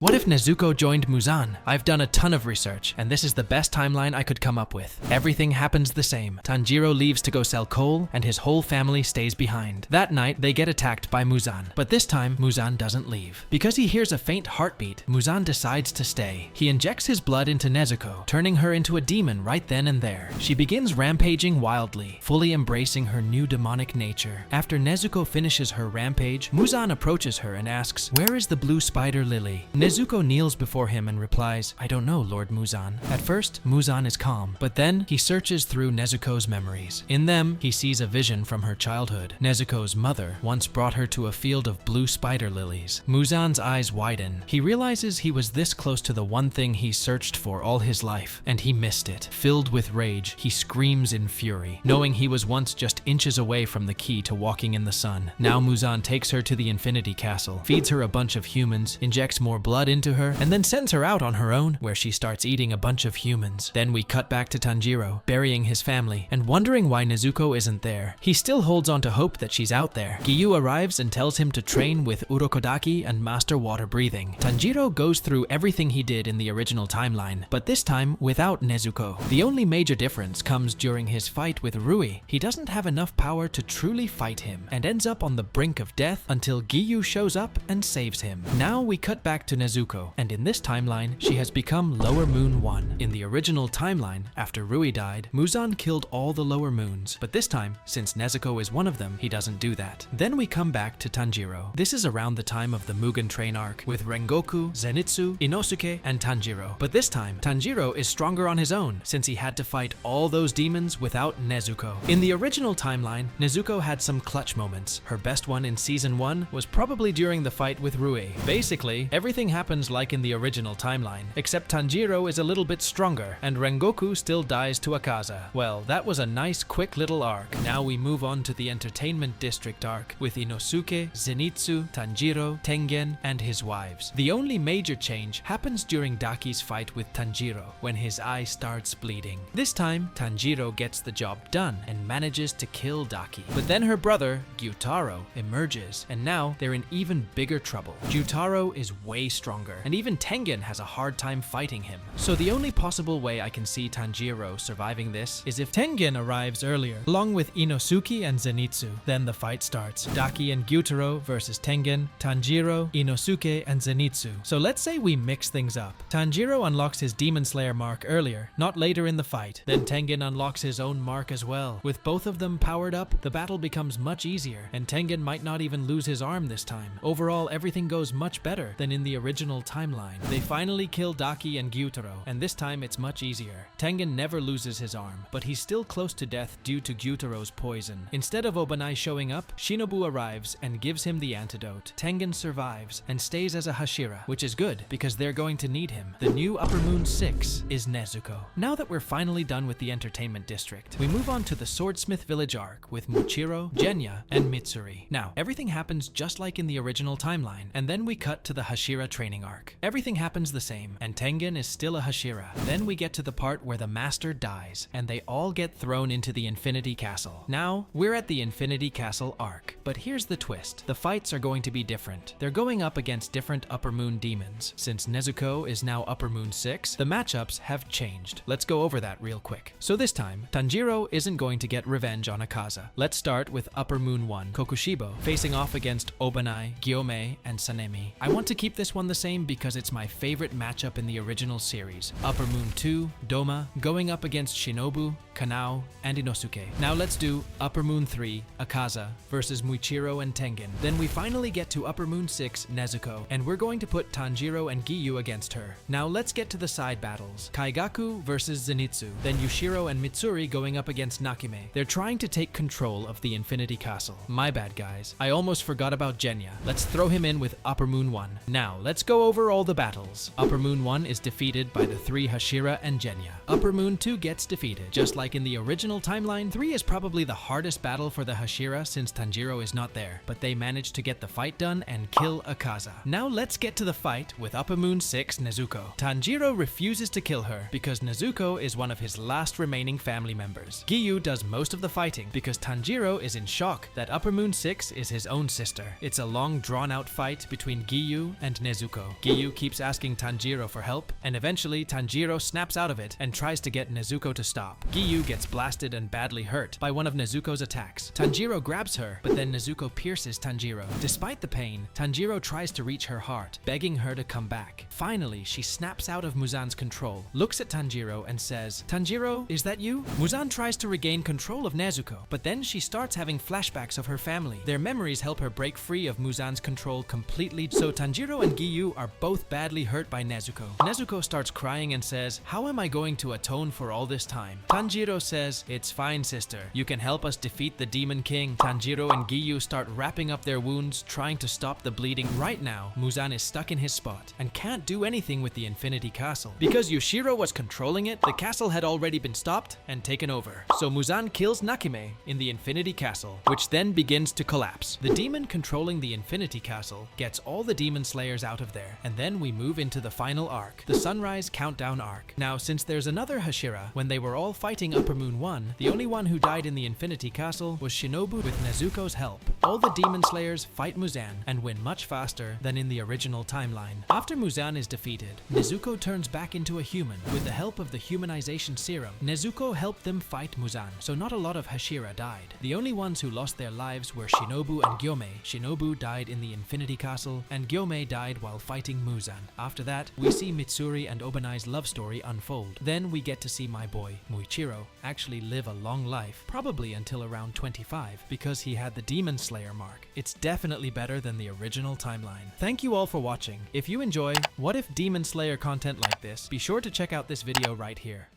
What if Nezuko joined Muzan? I've done a ton of research, and this is the best timeline I could come up with. Everything happens the same. Tanjiro leaves to go sell coal, and his whole family stays behind. That night, they get attacked by Muzan. But this time, Muzan doesn't leave. Because he hears a faint heartbeat, Muzan decides to stay. He injects his blood into Nezuko, turning her into a demon right then and there. She begins rampaging wildly, fully embracing her new demonic nature. After Nezuko finishes her rampage, Muzan approaches her and asks, "Where is the blue spider lily?" Nezuko kneels before him and replies, "I don't know, Lord Muzan." At first, Muzan is calm, but then he searches through Nezuko's memories. In them, he sees a vision from her childhood. Nezuko's mother once brought her to a field of blue spider lilies. Muzan's eyes widen. He realizes he was this close to the one thing he searched for all his life, and he missed it. Filled with rage, he screams in fury, knowing he was once just inches away from the key to walking in the sun. Now Muzan takes her to the Infinity Castle, feeds her a bunch of humans, injects more blood into her, and then sends her out on her own, where she starts eating a bunch of humans. Then we cut back to Tanjiro, burying his family, and wondering why Nezuko isn't there. He still holds on to hope that she's out there. Giyu arrives and tells him to train with Urokodaki and master water breathing. Tanjiro goes through everything he did in the original timeline, but this time without Nezuko. The only major difference comes during his fight with Rui. He doesn't have enough power to truly fight him, and ends up on the brink of death until Giyu shows up and saves him. Now we cut back to Nezuko, and in this timeline, she has become Lower Moon 1. In the original timeline, after Rui died, Muzan killed all the Lower Moons, but this time, since Nezuko is one of them, he doesn't do that. Then we come back to Tanjiro. This is around the time of the Mugen Train arc, with Rengoku, Zenitsu, Inosuke, and Tanjiro. But this time, Tanjiro is stronger on his own, since he had to fight all those demons without Nezuko. In the original timeline, Nezuko had some clutch moments. Her best one in season 1 was probably during the fight with Rui. Basically, everything happens like in the original timeline, except Tanjiro is a little bit stronger, and Rengoku still dies to Akaza. Well, that was a nice quick little arc. Now we move on to the Entertainment District arc, with Inosuke, Zenitsu, Tanjiro, Tengen, and his wives. The only major change happens during Daki's fight with Tanjiro, when his eye starts bleeding. This time, Tanjiro gets the job done, and manages to kill Daki. But then her brother, Gyutaro, emerges, and now they're in even bigger trouble. Gyutaro is way stronger, and even Tengen has a hard time fighting him. So the only possible way I can see Tanjiro surviving this is if Tengen arrives earlier, along with Inosuke and Zenitsu. Then the fight starts. Daki and Gyutaro versus Tengen, Tanjiro, Inosuke, and Zenitsu. So let's say we mix things up. Tanjiro unlocks his Demon Slayer mark earlier, not later in the fight. Then Tengen unlocks his own mark as well. With both of them powered up, the battle becomes much easier, and Tengen might not even lose his arm this time. Overall, everything goes much better than in the original timeline. They finally kill Daki and Gyutaro, and this time it's much easier. Tengen never loses his arm, but he's still close to death due to Gyutaro's poison. Instead of Obanai showing up, Shinobu arrives and gives him the antidote. Tengen survives and stays as a Hashira, which is good because they're going to need him. The new Upper Moon 6 is Nezuko. Now that we're finally done with the Entertainment District, we move on to the Swordsmith Village arc with Muchiro, Genya, and Mitsuri. Now, everything happens just like in the original timeline, and then we cut to the Hashira training arc. Everything happens the same, and Tengen is still a Hashira. Then we get to the part where the master dies, and they all get thrown into the Infinity Castle. Now, we're at the Infinity Castle arc, but here's the twist. The fights are going to be different. They're going up against different Upper Moon demons. Since Nezuko is now Upper Moon 6, the matchups have changed. Let's go over that real quick. So this time, Tanjiro isn't going to get revenge on Akaza. Let's start with Upper Moon 1, Kokushibo, facing off against Obanai, Gyomei, and Sanemi. I want to keep this one the same because it's my favorite matchup in the original series. Upper Moon 2, Doma, going up against Shinobu, Kanao, and Inosuke. Now let's do Upper Moon 3, Akaza, versus Muichiro and Tengen. Then we finally get to Upper Moon 6, Nezuko, and we're going to put Tanjiro and Giyu against her. Now let's get to the side battles. Kaigaku versus Zenitsu, then Yushiro and Mitsuri going up against Nakime. They're trying to take control of the Infinity Castle. My bad, guys. I almost forgot about Genya. Let's throw him in with Upper Moon 1. Now, let's go over all the battles. Upper Moon 1 is defeated by the 3 Hashira and Genya. Upper Moon 2 gets defeated. Just like in the original timeline, 3 is probably the hardest battle for the Hashira since Tanjiro is not there, but they managed to get the fight done and kill Akaza. Now let's get to the fight with Upper Moon 6 Nezuko. Tanjiro refuses to kill her because Nezuko is one of his last remaining family members. Giyu does most of the fighting because Tanjiro is in shock that Upper Moon 6 is his own sister. It's a long drawn out fight between Giyu and Nezuko. Nezuko. Giyu keeps asking Tanjiro for help, and eventually Tanjiro snaps out of it and tries to get Nezuko to stop. Giyu gets blasted and badly hurt by one of Nezuko's attacks. Tanjiro grabs her, but then Nezuko pierces Tanjiro. Despite the pain, Tanjiro tries to reach her heart, begging her to come back. Finally, she snaps out of Muzan's control, looks at Tanjiro and says, "Tanjiro, is that you?" Muzan tries to regain control of Nezuko, but then she starts having flashbacks of her family. Their memories help her break free of Muzan's control completely, so Tanjiro and Giyu are both badly hurt by Nezuko. Nezuko starts crying and says, "How am I going to atone for all this time?" Tanjiro says, "It's fine, sister. You can help us defeat the Demon King." Tanjiro and Giyu start wrapping up their wounds, trying to stop the bleeding. Right now, Muzan is stuck in his spot and can't do anything with the Infinity Castle. Because Yoshiro was controlling it, the castle had already been stopped and taken over. So Muzan kills Nakime in the Infinity Castle, which then begins to collapse. The demon controlling the Infinity Castle gets all the demon slayers out of there, and then we move into the final arc, the Sunrise Countdown arc. Now, since there's another Hashira, when they were all fighting Upper Moon 1, the only one who died in the Infinity Castle was Shinobu with Nezuko's help. All the demon slayers fight Muzan and win much faster than in the original timeline. After Muzan is defeated, Nezuko turns back into a human with the help of the humanization serum. Nezuko helped them fight Muzan, so not a lot of Hashira died. The only ones who lost their lives were Shinobu and Gyome. Shinobu died in the Infinity Castle, and Gyome died while fighting Muzan. After that, we see Mitsuri and Obanai's love story unfold. Then we get to see my boy, Muichiro, actually live a long life, probably until around 25, because he had the Demon Slayer mark. It's definitely better than the original timeline. Thank you all for watching. If you enjoy What If Demon Slayer content like this, be sure to check out this video right here.